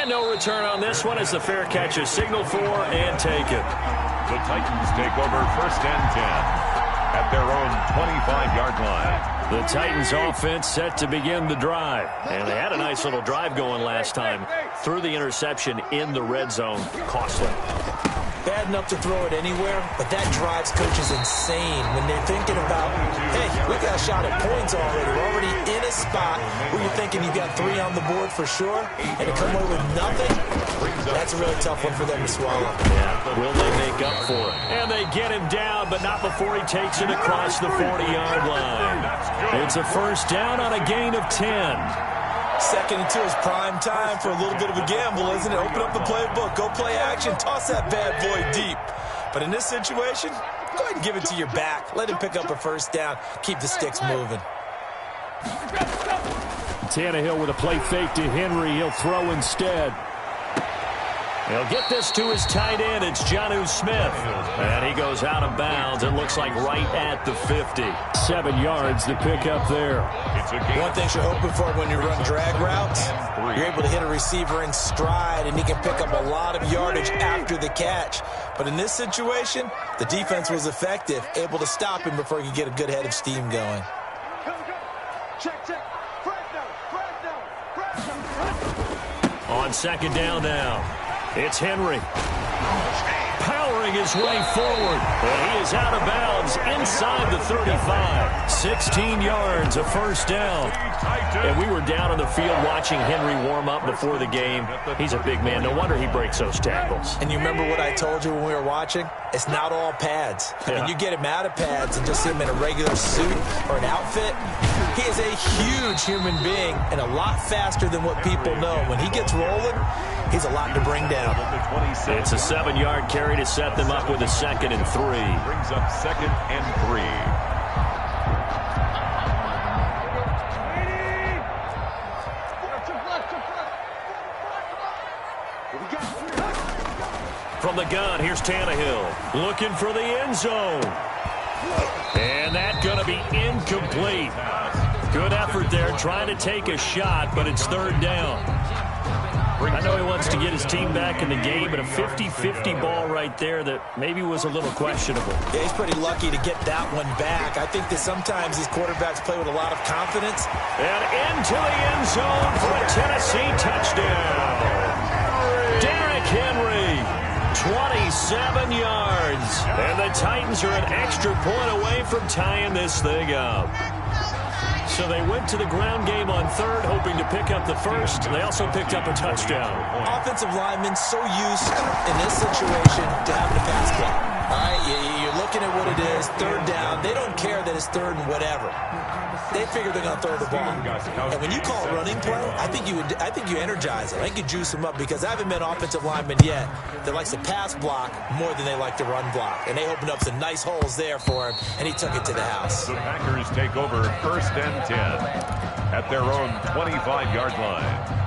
And no return on this one as the fair catch is signaled for and taken. The Titans take over 1st and 10 at their own 25-yard line. The Titans offense set to begin the drive. And they had a nice little drive going last time. Threw the interception in the red zone. Costly. Bad enough to throw it anywhere, but that drives coaches insane when they're thinking about, hey, we got a shot at points already. We're already in a spot where you're thinking you got 3 on the board for sure, and to come away with nothing, that's a really tough one for them to swallow. Yeah, will they make up for it? And they get him down, but not before he takes it across the 40-yard line. It's a 1st down on a gain of 10. 2nd and 2 is prime time for a little bit of a gamble, isn't it? Open up the playbook, go play action, toss that bad boy deep. But in this situation, go ahead and give it to your back. Let him pick up a 1st down. Keep the sticks moving. Tannehill with a play fake to Henry. He'll throw instead. He'll get this to his tight end. It's Jonnu Smith. And he goes out of bounds. It looks like right at the 50. 7 yards to pick up there. One thing you're hoping for when you run drag routes, you're able to hit a receiver in stride, and he can pick up a lot of yardage after the catch. But in this situation, the defense was effective, able to stop him before he could get a good head of steam going. On 2nd down now, it's Henry. Powering his way forward. And he is out of bounds inside the 35. 16 yards, a 1st down. And we were down on the field watching Henry warm up before the game. He's a big man. No wonder he breaks those tackles. And you remember what I told you when we were watching? It's not all pads. I mean, you get him out of pads and just see him in a regular suit or an outfit. He is a huge human being and a lot faster than what people know. When he gets rolling, he's a lot to bring down. It's a 7-yard carry to set them up with a 2nd and 3. Brings up 2nd and 3. From the gun, here's Tannehill. Looking for the end zone. And that's going to be incomplete. Good effort there, trying to take a shot, but it's 3rd down. I know he wants to get his team back in the game, but a 50-50 ball right there that maybe was a little questionable. Yeah, he's pretty lucky to get that one back. I think that sometimes these quarterbacks play with a lot of confidence. And into the end zone for a Tennessee touchdown. Derrick Henry, 27 yards. And the Titans are an extra point away from tying this thing up. So they went to the ground game on 3rd, hoping to pick up the 1st. They also picked up a touchdown. Offensive linemen so used in this situation to having a pass block. All right, you're looking at what it is, 3rd down. They don't care that it's 3rd and whatever. They figure they're going to throw the ball. And when you call a running play, I think you energize it. I think you juice them up because I haven't met offensive linemen yet that likes to pass block more than they like to run block. And they opened up some nice holes there for him, and he took it to the house. The Packers take over 1st and 10 at their own 25-yard line.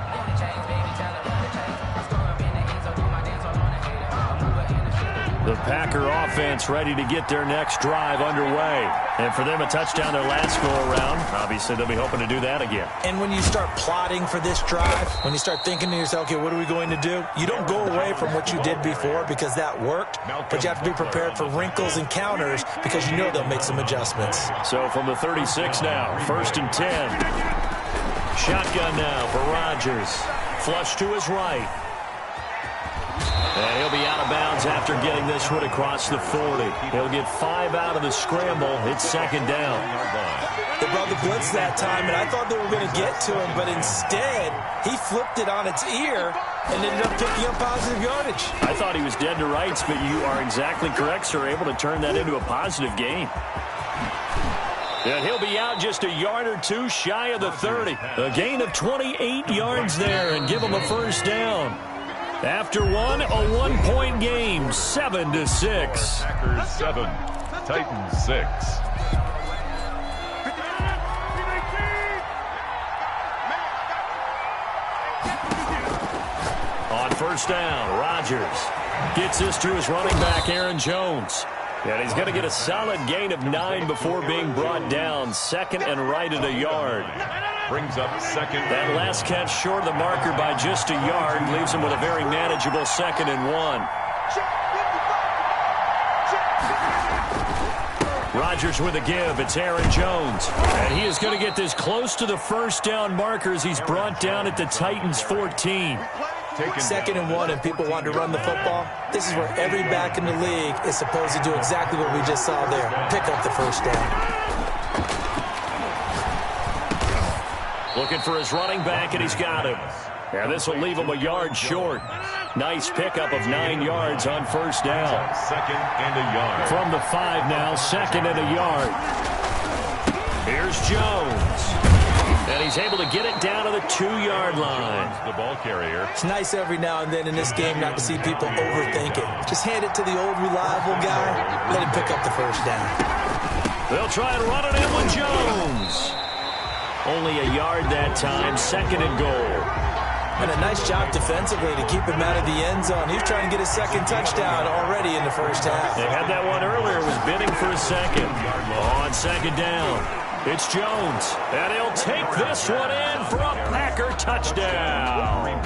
The Packer offense ready to get their next drive underway. And for them, a touchdown their last go-around. Obviously, they'll be hoping to do that again. And when you start plotting for this drive, when you start thinking to yourself, okay, what are we going to do? You don't go away from what you did before because that worked, but you have to be prepared for wrinkles and counters because you know they'll make some adjustments. So from the 36 now, 1st and 10. Shotgun now for Rodgers. Flush to his right. And he'll be out of bounds after getting this one across the 40. He'll get 5 out of the scramble. It's 2nd down. They brought the blitz that time, and I thought they were going to get to him, but instead, he flipped it on its ear and ended up picking up positive yardage. I thought he was dead to rights, but you are exactly correct, sir. Able to turn that into a positive gain. And he'll be out just a yard or 2 shy of the 30. A gain of 28 yards there and give him a 1st down. After one, a 1-point game, 7-6. Packers 7, Titans 6. On 1st down, Rodgers gets this to his running back, Aaron Jones. And he's going to get a solid gain of 9 before being brought down. 2nd and right at a yard. brings up second. That last catch short of the marker by just a yard leaves him with a very manageable 2nd and 1. Rodgers with a give. It's Aaron Jones. And he is going to get this close to the first down markers. He's brought down at the Titans' 14. 2nd and 1, and people want to run the football. This is where every back in the league is supposed to do exactly what we just saw there. Pick up the first down. Looking for his running back, and he's got him. And this will leave him a yard short. Nice pickup of 9 yards on first down. 2nd and a yard. From the 5 now, 2nd and a yard. Here's Jones. And he's able to get it down to the 2-yard line. The ball carrier. It's nice every now and then in this game not to see people overthink it. Just hand it to the old reliable guy. Let him pick up the first down. They'll try and run it in with Jones. Only a yard that time, 2nd and goal. And a nice job defensively to keep him out of the end zone. He's trying to get his 2nd touchdown already in the first half. They had that one earlier, was bidding for a 2nd. On 2nd down, it's Jones. And he'll take this one in for a Packer touchdown.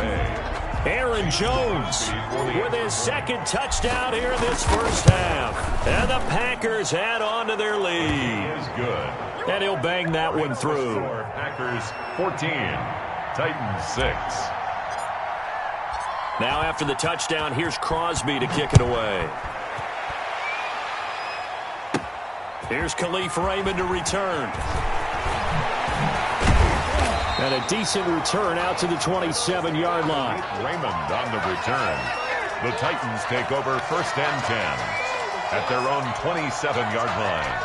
Aaron Jones with his 2nd touchdown here in this first half. And the Packers add on to their lead. Is good. And he'll bang that one through. Packers 14, Titans 6. Now after the touchdown, here's Crosby to kick it away. Here's Khalif Raymond to return. And a decent return out to the 27-yard line. Raymond on the return. The Titans take over 1st and 10 at their own 27-yard line.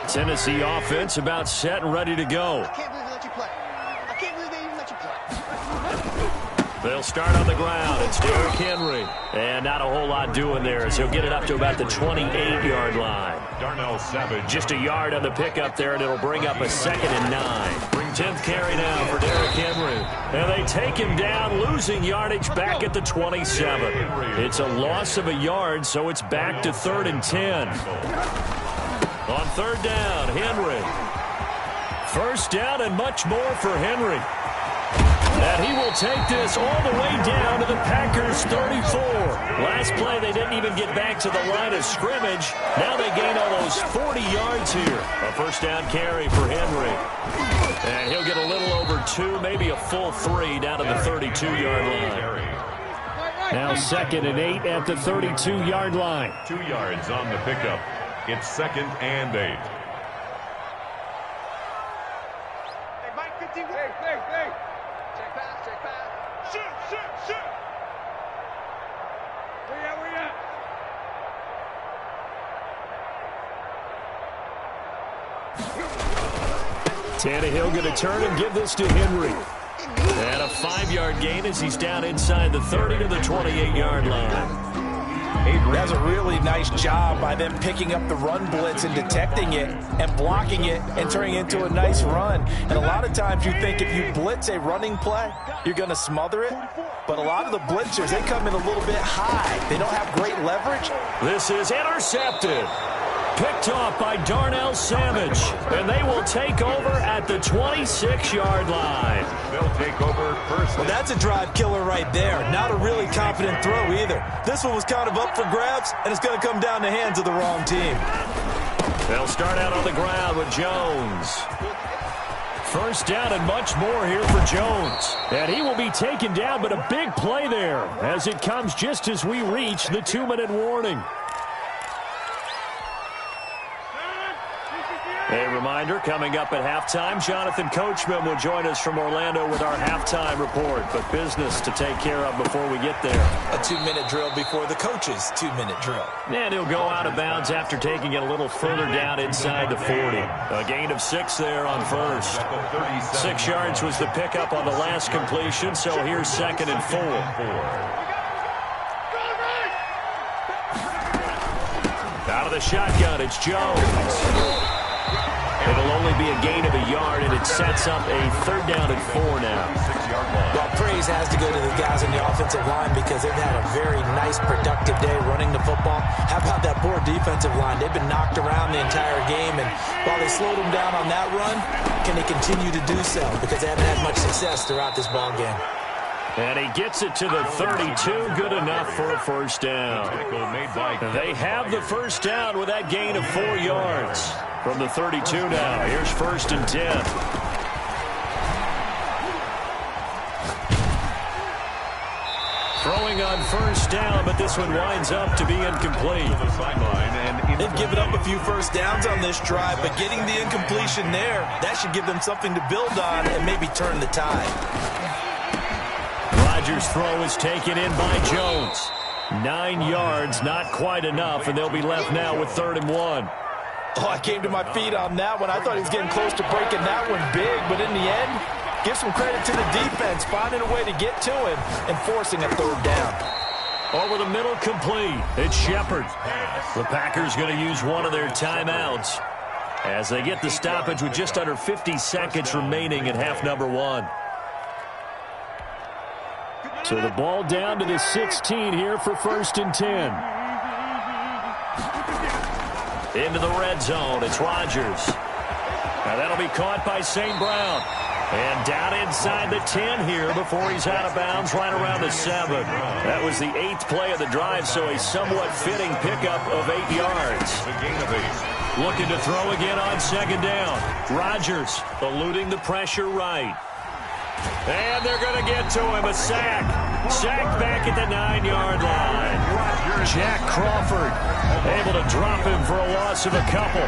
Tennessee offense about set and ready to go. I can't believe they let you play. I can't believe they even let you play. They'll start on the ground. It's Derrick Henry. And not a whole lot doing there as he'll get it up to about the 28-yard line. Darnell Savage. Just a yard on the pickup there, and it'll bring up a 2nd and 9. 10th carry now for Derrick Henry. And they take him down, losing yardage back at the 27. It's a loss of a yard, so it's back to 3rd and 10. On 3rd down, Henry. First down and much more for Henry. And he will take this all the way down to the Packers' 34. Last play, they didn't even get back to the line of scrimmage. Now they gain almost 40 yards here. A first down carry for Henry. And he'll get a little over 2, maybe a full 3 down to the 32-yard line. Now 2nd and 8 at the 32-yard line. 2 yards on the pickup. It's 2nd and 8. Hey, Mike 51. Hey. Check pass. Shoot. Where you at? Tannehill going to turn and give this to Henry. And a 5-yard gain as he's down inside the 30 to the 28-yard line. That's a really nice job by them picking up the run blitz and detecting it and blocking it and turning it into a nice run. And a lot of times you think if you blitz a running play, you're going to smother it. But a lot of the blitzers, they come in a little bit high. They don't have great leverage. This is intercepted. Picked off by Darnell Savage. And they will take over at the 26-yard line. They'll take over first. Well, that's a drive killer right there. Not a really confident throw either. This one was kind of up for grabs, and it's going to come down the hands of the wrong team. They'll start out on the ground with Jones. First down and much more here for Jones. And he will be taken down, but a big play there as it comes just as we reach the 2-minute warning. A reminder, coming up at halftime, Jonathan Coachman will join us from Orlando with our halftime report. But business to take care of before we get there. A 2-minute drill before the coach's 2-minute drill. And he'll go out of bounds after taking it a little further down inside the 40. A gain of 6 there on first. 6 yards was the pickup on the last completion, so here's 2nd and 4. Out of the shotgun, it's Jones. It'll only be a gain of a yard, and it sets up a 3rd down and 4 now. 6-yard line. Well, praise has to go to the guys on the offensive line because they've had a very nice, productive day running the football. How about that poor defensive line? They've been knocked around the entire game, and while they slowed them down on that run, can they continue to do so? Because they haven't had much success throughout this ball game. And he gets it to the 32. Good enough for a 1st down. They have the 1st down with that gain of 4 yards. From the 32 now, here's 1st and 10. Throwing on 1st down, but this one winds up to be incomplete. They've given up a few 1st downs on this drive, but getting the incompletion there, that should give them something to build on and maybe turn the tide. Rodgers' throw is taken in by Jones. 9 yards, not quite enough, and they'll be left now with 3rd and 1. Oh, I came to my feet on that one. I thought he was getting close to breaking that one big, but in the end, give some credit to the defense, finding a way to get to him and forcing a 3rd down. Over the middle, complete. It's Shepard. The Packers going to use one of their timeouts as they get the stoppage with just under 50 seconds remaining in half number 1. So the ball down to the 16 here for 1st and 10. Into the red zone. It's Rodgers. Now that'll be caught by St. Brown. And down inside the 10 here before he's out of bounds right around the 7. That was the 8th play of the drive, so a somewhat fitting pickup of 8 yards. Looking to throw again on 2nd down. Rodgers eluding the pressure right. And they're going to get to him. A sack. Sacked back at the 9-yard line. Jack Crawford able to drop him for a loss of a couple.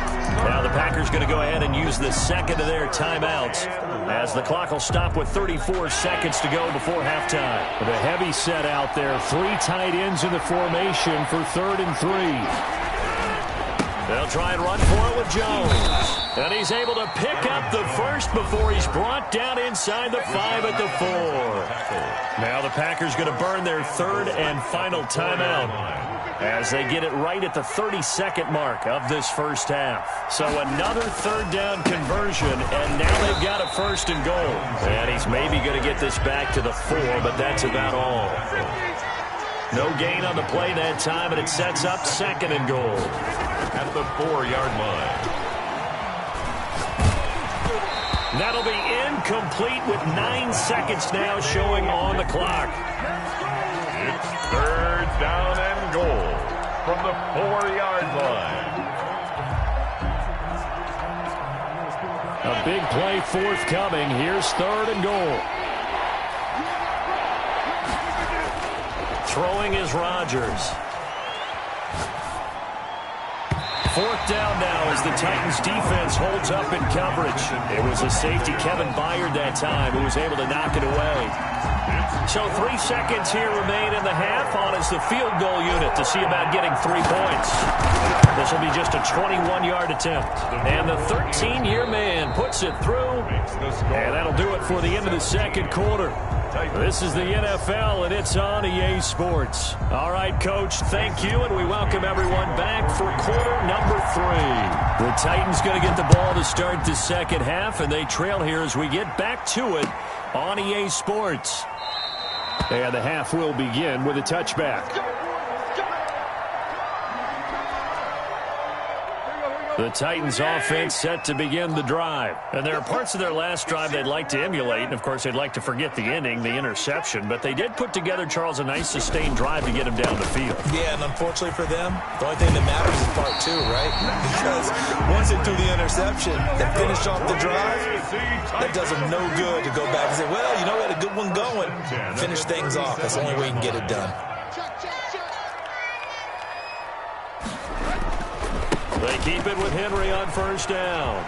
Now the Packers going to go ahead and use the 2nd of their timeouts as the clock will stop with 34 seconds to go before halftime. The heavy set out there. 3 tight ends in the formation for 3rd and 3. They'll try and run for it with Jones. And he's able to pick up the 1st before he's brought down inside the 5 at the 4. Now the Packers going to burn their 3rd and final timeout as they get it right at the 32nd mark of this 1st half. So another 3rd down conversion, and now they've got a 1st and goal. And he's maybe going to get this back to the 4, but that's about all. No gain on the play that time, and it sets up 2nd and goal. At the 4-yard line. That'll be incomplete with 9 seconds now showing on the clock. It's 3rd down and goal from the 4-yard line. A big play forthcoming. Here's 3rd and goal. Throwing is Rodgers. 4th down now as the Titans defense holds up in coverage. It was a safety, Kevin Byard, that time, who was able to knock it away. So 3 seconds here remain in the half. On is the field goal unit to see about getting 3 points. This will be just a 21-yard attempt. And the 13-year man puts it through. And that'll do it for the end of the 2nd quarter. This is the NFL, and it's on EA Sports. All right, Coach, thank you, and we welcome everyone back for quarter number 3. The Titans going to get the ball to start the 2nd half, and they trail here as we get back to it on EA Sports. And the half will begin with a touchback. The Titans offense set to begin the drive. And there are parts of their last drive they'd like to emulate. And, of course, they'd like to forget the ending, the interception. But they did put together, Charles, a nice sustained drive to get him down the field. Yeah, and unfortunately for them, the only thing that matters is part 2, right? Because once they threw the interception and finished off the drive, that does them no good to go back and say, well, you know, we had a good one going. Finish things off. That's the only way you can get it done. They keep it with Henry on 1st down.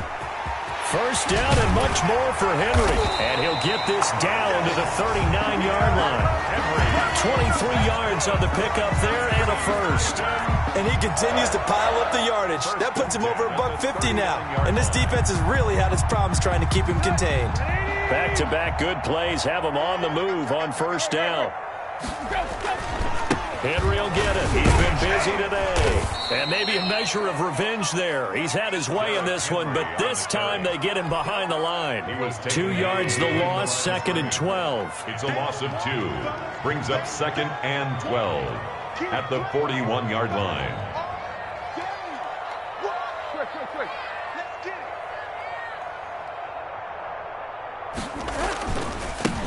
1st down and much more for Henry. And he'll get this down to the 39-yard line. 23 yards on the pickup there and a 1st. And he continues to pile up the yardage. That puts him over $150 now. And this defense has really had its problems trying to keep him contained. Back-to-back good plays have him on the move on 1st down. Henry will get it. He's been busy today. And maybe a measure of revenge there. He's had his way in this one, but this time they get him behind the line. 2 yards the loss, 2nd and 12. It's a loss of 2. Brings up 2nd and 12 at the 41-yard line.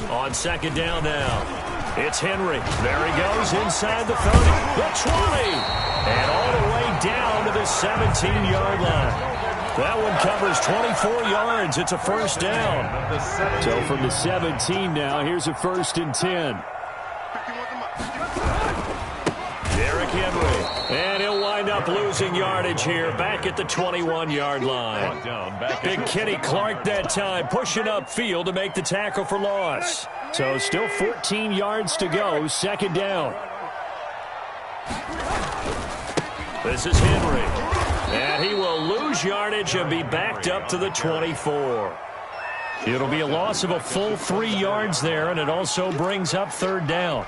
On 2nd down now. It's Henry. There he goes inside the 30, the 20, and all the way down to the 17-yard line. That one covers 24 yards. It's a first down. So from the 17 now, here's a 1st and 10. Derrick Henry. And he'll wind up losing yardage here back at the 21-yard line. Big Kenny Clark that time pushing upfield to make the tackle for loss. So still 14 yards to go, 2nd down. This is Henry. And he will lose yardage and be backed up to the 24. It'll be a loss of a full 3 yards there, and it also brings up 3rd down.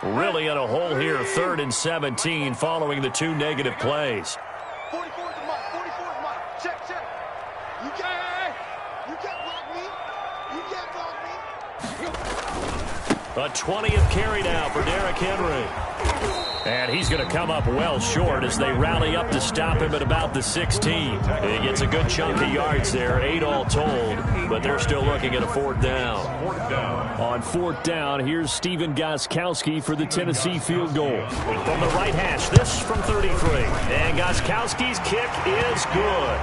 Really in a hole here, 3rd and 17 following the 2 negative plays. 44 is Mike. 44 is Mike. Check. You can't block me. You can't block me. A 20th carry now for Derrick Henry. And he's going to come up well short as they rally up to stop him at about the 16. He gets a good chunk of yards there, 8 all told, but they're still looking at a 4th down. On 4th down, here's Stephen Gostkowski for the Tennessee field goal. From the right hash, this from 33. And Gostkowski's kick is good.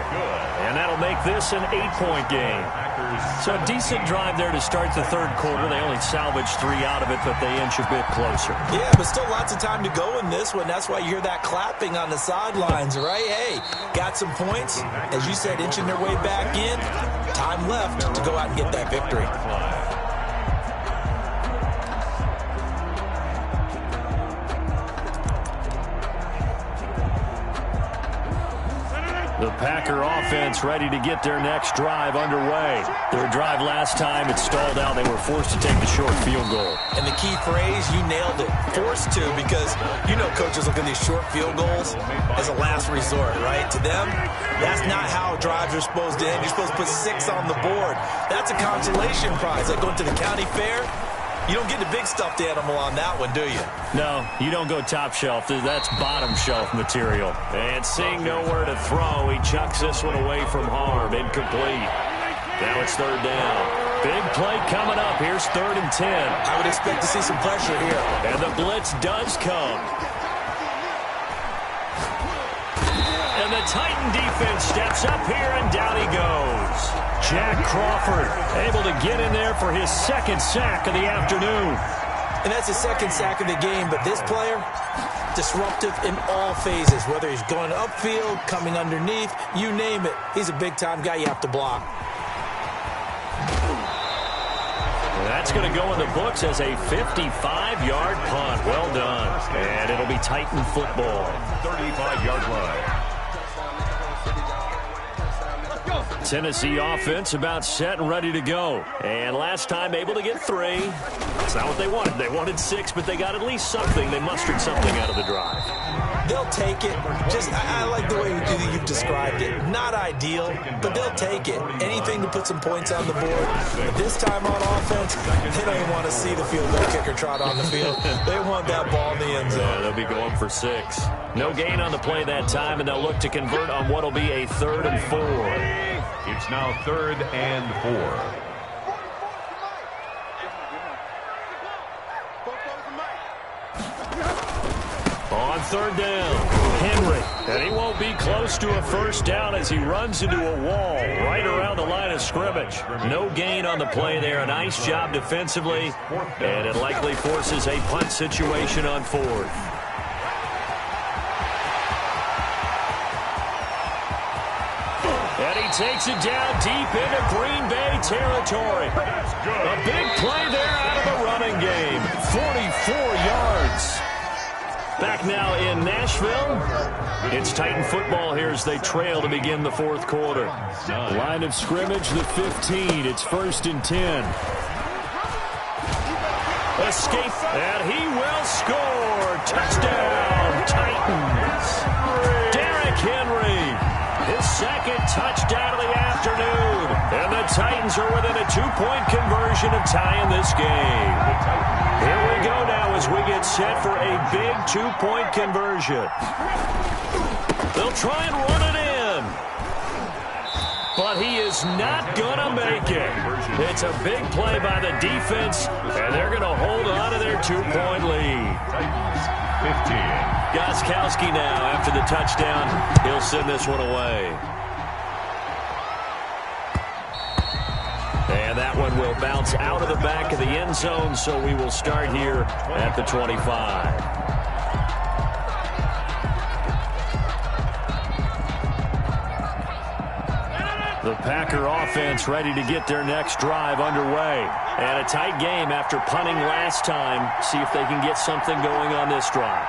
And that'll make this an 8-point game. So a decent drive there to start the 3rd quarter. They only salvaged 3 out of it, but they inch a bit closer. Yeah, but still lots of time to go in this one. That's why you hear that clapping on the sidelines, right? Hey, got some points. As you said, inching their way back in. Time left to go out and get that victory. The Packer offense ready to get their next drive underway. Their drive last time, it stalled out. They were forced to take the short field goal. And the key phrase, you nailed it. Forced to, because you know coaches look at these short field goals as a last resort, right? To them, that's not how drives are supposed to end. You're supposed to put 6 on the board. That's a consolation prize. Like going to the county fair, you don't get the big stuffed animal on that one, do you? No, you don't go top shelf. That's bottom shelf material. And seeing nowhere to throw, he chucks this one away from harm. Incomplete. Now it's 3rd down. Big play coming up. Here's 3rd and 10. I would expect to see some pressure here. And the blitz does come. And the Titan defense steps up here, and down he goes. Jack Crawford able to get in there for his 2nd sack of the afternoon. And that's his 2nd sack of the game, but this player, disruptive in all phases, whether he's going upfield, coming underneath, you name it. He's a big-time guy you have to block. That's going to go in the books as a 55-yard punt. Well done. And it'll be Titan football. 35-yard line. Tennessee offense about set and ready to go. And last time able to get 3. That's not what they wanted. They wanted 6, but they got at least something. They mustered something out of the drive. They'll take it. I like the way you've described it. Not ideal, but they'll take it. Anything to put some points on the board. But this time on offense, they don't even want to see the field goal kicker trot on the field. They want that ball in the end zone. Yeah, they'll be going for 6. No gain on the play that time, and they'll look to convert on what will be a 3rd and 4. It's now 3rd and 4. On 3rd down, Henry. And he won't be close to a 1st down as he runs into a wall right around the line of scrimmage. No gain on the play there. A nice job defensively. And it likely forces a punt situation on 4th. And he takes it down deep into Green Bay territory. A big play there out of the running game. 44 yards. Back now in Nashville. It's Titan football here as they trail to begin the 4th quarter. Line of scrimmage, the 15. It's 1st and 10. Escape, and he will score. Touchdown, Titans. Derrick Henry, his second touchdown of the afternoon. And the Titans are within a 2-point conversion of tying this game. Here we go now as we get set for a big 2-point conversion. They'll try and run it in. But he is not going to make it. It's a big play by the defense, and they're going to hold on to their 2-point lead. Titans 15. Gostkowski now, after the touchdown, he'll send this one away. And that one will bounce out of the back of the end zone, so we will start here at the 25. The Packer offense ready to get their next drive underway. And a tight game after punting last time. See if they can get something going on this drive.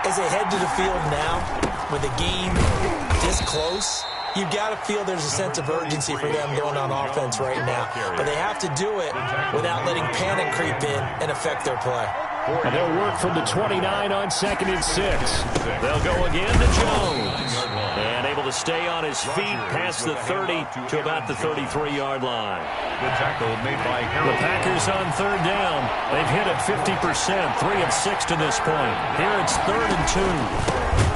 As they head to the field now, with the game this close, you've got to feel there's a sense of urgency for them going on offense right now. But they have to do it without letting panic creep in and affect their play. And they'll work from the 29 on 2nd and 6. They'll go again to Jones. And able to stay on his feet past the 30 to about the 33-yard line. The tackle made by Harold. The Packers on 3rd down. They've hit it 50%, 3 of 6 to this point. Here it's 3rd and 2.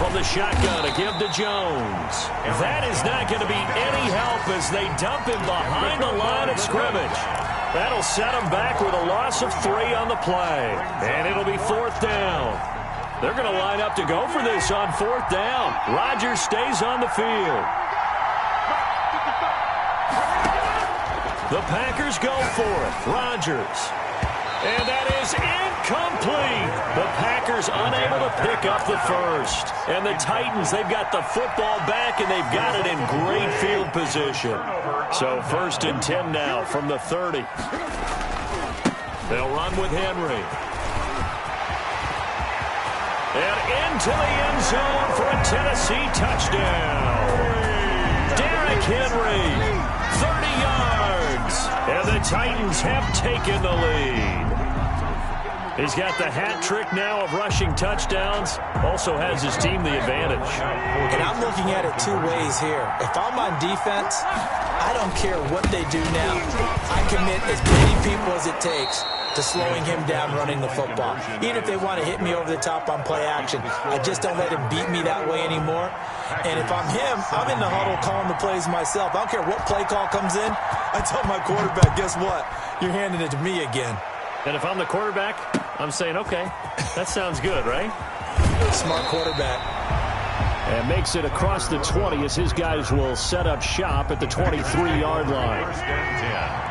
From the shotgun to give to Jones. That is not going to be any help as they dump him behind the line of scrimmage. That'll set them back with a loss of 3 on the play. And it'll be 4th down. They're going to line up to go for this on 4th down. Rodgers stays on the field. The Packers go for it. Rodgers. And that is incomplete. The Packers unable to pick up the first. And the Titans, they've got the football back, and they've got it in great field position. So 1st and 10 now from the 30. They'll run with Henry. And into the end zone for a Tennessee touchdown. Derrick Henry, 30 yards. And the Titans have taken the lead. He's got the hat trick now of rushing touchdowns. Also has his team the advantage. And I'm looking at it 2 ways here. If I'm on defense, I don't care what they do now. I commit as many people as it takes to slowing him down running the football. Even if they want to hit me over the top on play action, I just don't let him beat me that way anymore. And if I'm him, I'm in the huddle calling the plays myself. I don't care what play call comes in. I tell my quarterback, guess what? You're handing it to me again. And if I'm the quarterback, I'm saying, okay, that sounds good, right? Smart quarterback. And makes it across the 20 as his guys will set up shop at the 23-yard line.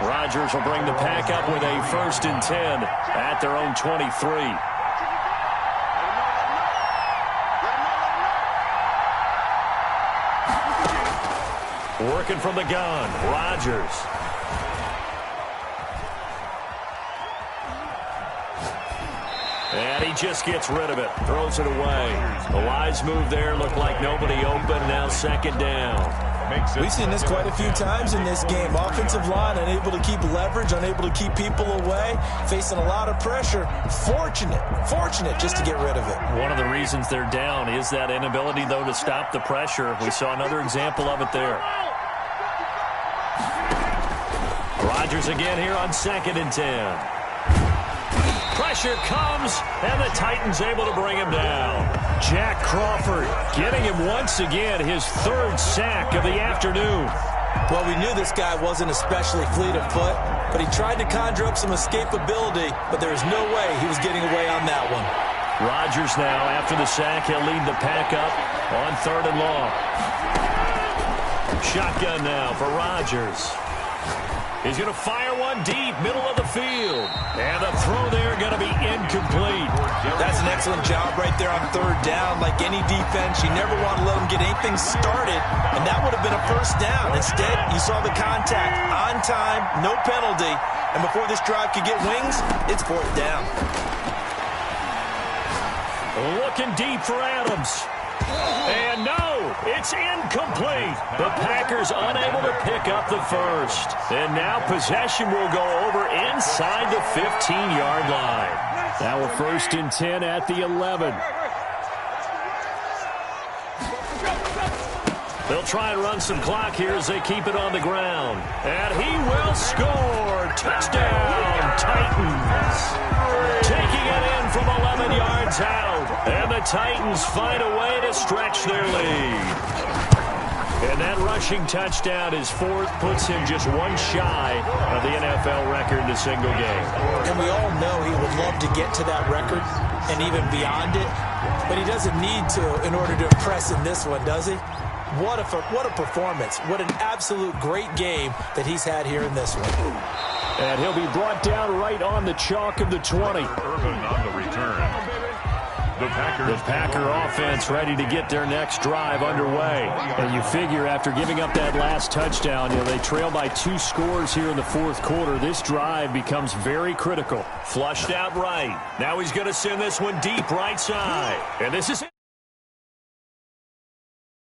Rodgers will bring the pack up with a 1st and 10 at their own 23. Working from the gun, Rodgers. And he just gets rid of it, throws it away. The wise move there, looked like nobody open, now 2nd down. We've seen this quite a few times in this game. Offensive line unable to keep leverage, unable to keep people away, facing a lot of pressure. Fortunate just to get rid of it. One of the reasons they're down is that inability, though, to stop the pressure. We saw another example of it there. Rodgers again here on 2nd and 10. Pressure comes, and the Titans able to bring him down. Jack Crawford getting him once again his 3rd sack of the afternoon. Well, we knew this guy wasn't especially fleet of foot, but he tried to conjure up some escapability, but there was no way he was getting away on that one. Rodgers now, after the sack, he'll lead the pack up on 3rd and long. Shotgun now for Rodgers. He's going to fire one deep, middle of the field. And the throw there going to be incomplete. That's an excellent job right there on 3rd down. Like any defense, you never want to let them get anything started, and that would have been a 1st down. Instead, you saw the contact on time, no penalty, and before this drive could get wings, it's 4th down. Looking deep for Adams. And no, It's incomplete. The Packers unable to pick up the first. And now possession will go over inside the 15-yard line. Now a 1st and 10 at the 11. They'll try and run some clock here as they keep it on the ground. And he will score. Touchdown, Titans. Taking it in from 11 yards out. And the Titans find a way to stretch their lead. And that rushing touchdown, his 4th, puts him just one shy of the NFL record in a single game. And we all know he would love to get to that record and even beyond it. But he doesn't need to in order to impress in this one, does he? What a performance. What an absolute great game that he's had here in this one. And he'll be brought down right on the chalk of the 20. Urban on the return. The Packer offense ready to get their next drive underway. And you figure after giving up that last touchdown, they trail by 2 scores here in the 4th quarter. This drive becomes very critical. Flushed out right. Now he's going to send this one deep right side. And this is it.